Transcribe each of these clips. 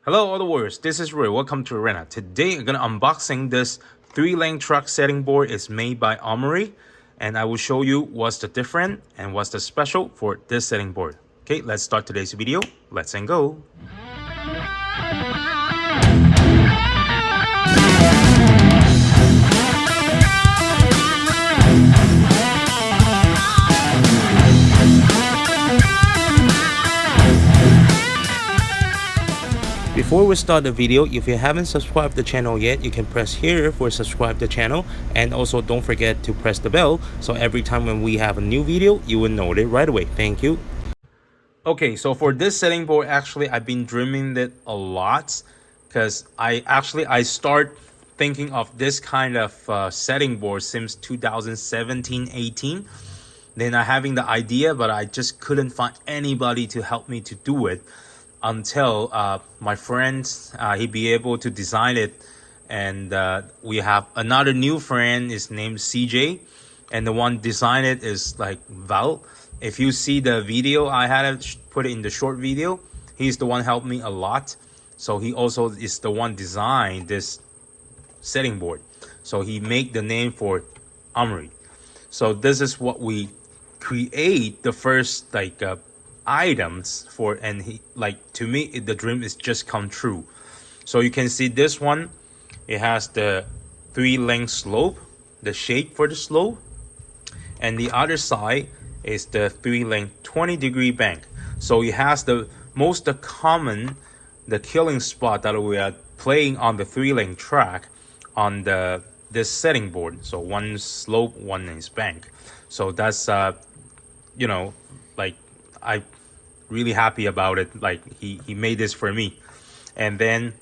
Hello all the warriors, this is Roy. Welcome to Arena. Today I'm gonna unboxing this 3-lane truck setting board. It's made by ARMORY, and I will show you what's the different and what's the special for this setting board. Okay, let's start today's video. Let's go. Before we start the video, if you haven't subscribed the channel yet, you can press here for subscribe the channel, and also don't forget to press the bell so every time when we have a new video you will know it right away. Thank you. Okay, so for this setting board, actually I've been dreaming it a lot because I start thinking of this kind of setting board since 2017-18. Then I having the idea, but I just couldn't find anybody to help me to do it until my friend he be able to design it. And we have another new friend, his name CJ, and the one design it is like Val. If you see the video, I had to put it in the short video. He's the one helped me a lot, so he also is the one designed this setting board. So he made the name for ARMORY. So this is what we create the first items for, and he to me the dream is just come true. So you can see this one, it has the 3-lane slope, the shape for the slope, and the other side is the 3-lane 20-degree bank. So it has the most common the killing spot that we are playing on the 3-lane track on this setting board. So one slope, one is bank. So that's I really happy about it. He made this for me. And then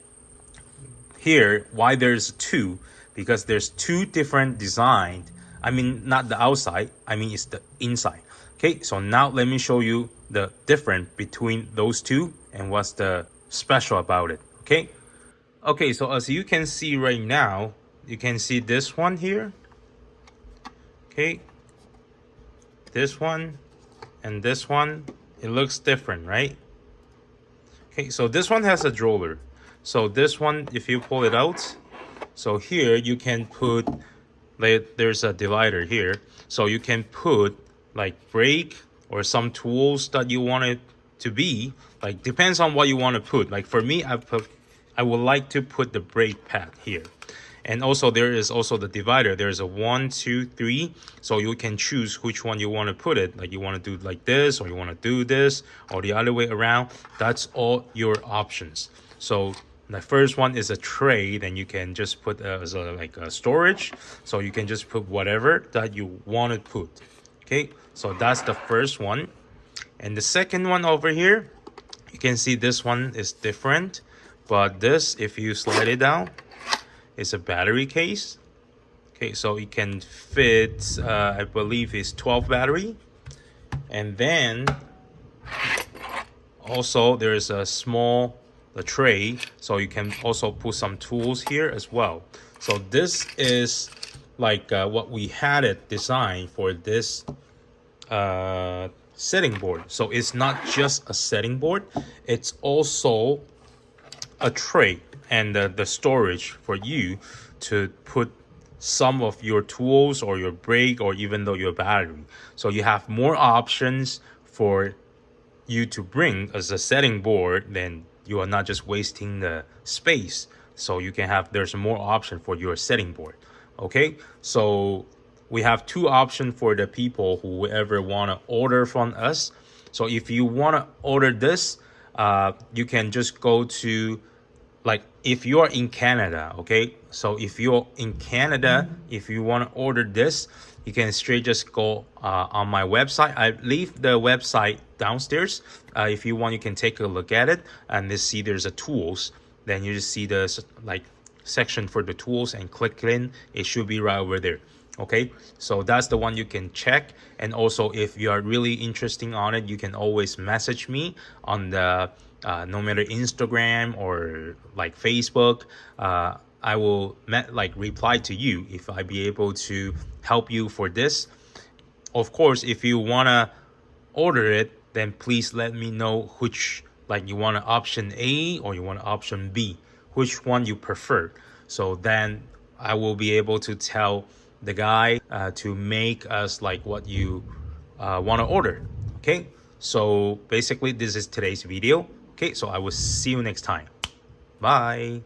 here, why there's two, because there's two different designs. I mean, not the outside, I mean it's the inside. Okay, so now let me show you the difference between those two and what's the special about it. Okay, so as you can see right now, you can see this one here. Okay, this one and this one, it looks different, right? Okay, so this one has a drawer. So this one, if you pull it out, so here you can put, there's a divider here, so you can put brake or some tools that you want it to be. Depends on what you want to put. For me, I would like to put the brake pad here. And also there is also the divider. There's a 1, 2, 3. So you can choose which one you want to put it. You want to do like this, or you want to do this, or the other way around. That's all your options. So the first one is a tray. Then you can just put as a storage. So you can just put whatever that you want to put. Okay, so that's the first one. And the second one over here, you can see this one is different. But this, if you slide it down, it's a battery case. Okay, so it can fit, I believe it's 12 battery. And then also there's a small tray, so you can also put some tools here as well. So this is what we had it designed for this setting board. So it's not just a setting board, it's also a tray and the storage for you to put some of your tools or your brake or even though your battery. So you have more options for you to bring as a setting board, then you are not just wasting the space. So you can have, there's more option for your setting board. Okay, so we have two options for the people who ever want to order from us. So if you want to order this, you can just go to, if you're in Canada, okay? So if you're in Canada, if you want to order this, you can straight just go on my website. I leave the website downstairs. If you want, you can take a look at it and just see there's a tools. Then you just see the section for the tools and click in. It should be right over there. Okay, so that's the one you can check. And also, if you are really interested on it, you can always message me on the no matter Instagram or Facebook. I will reply to you if I be able to help you for this. Of course, if you wanna order it, then please let me know which like you want an option A or you want an option B, which one you prefer. So then I will be able to tell the guy to make us like what you want to order. Okay, so basically this is today's video. Okay, so I will see you next time. Bye.